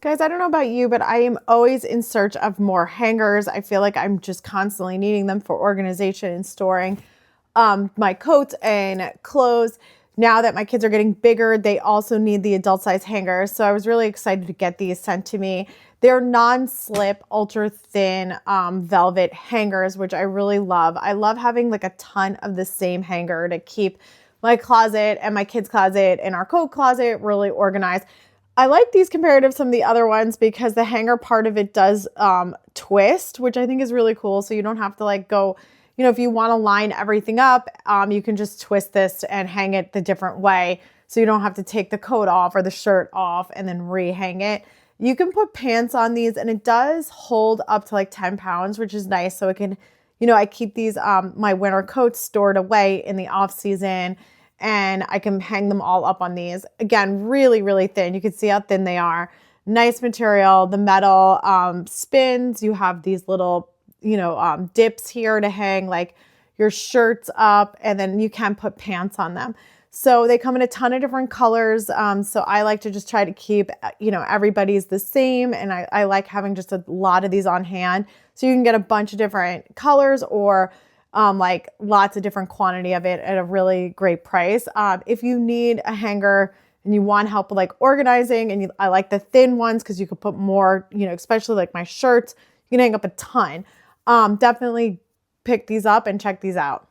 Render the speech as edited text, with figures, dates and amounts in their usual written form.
Guys, I don't know about you, but I am always in search of more hangers. I feel like I'm just constantly needing them for organization and storing my coats and clothes. Now that my kids are getting bigger, they also need the adult size hangers. So I was really excited to get these sent to me. They're non-slip, ultra thin velvet hangers, which I really love. I love having like a ton of the same hanger to keep my closet and my kids' closet and our coat closet really organized. I like these compared to some of the other ones because the hanger part of it does twist, which I think is really cool. So you don't have to like go, if you want to line everything up, you can just twist this and hang it the different way. So you don't have to take the coat off or the shirt off and then re-hang it. You can put pants on these and it does hold up to like 10 pounds, which is nice. So it can, I keep these, my winter coats stored away in the off season and I can hang them all up on these. Again, really, really thin. You can see how thin they are. Nice material. The metal spins. You have these little, dips here to hang like your shirts up, and then you can put pants on them. So they come in a ton of different colors. So I like to just try to keep, everybody's the same. And I like having just a lot of these on hand. So you can get a bunch of different colors or like lots of different quantity of it at a really great price. If you need a hanger and you want help with like organizing, and I like the thin ones because you could put more, especially like my shirts, you can hang up a ton. Definitely pick these up and check these out.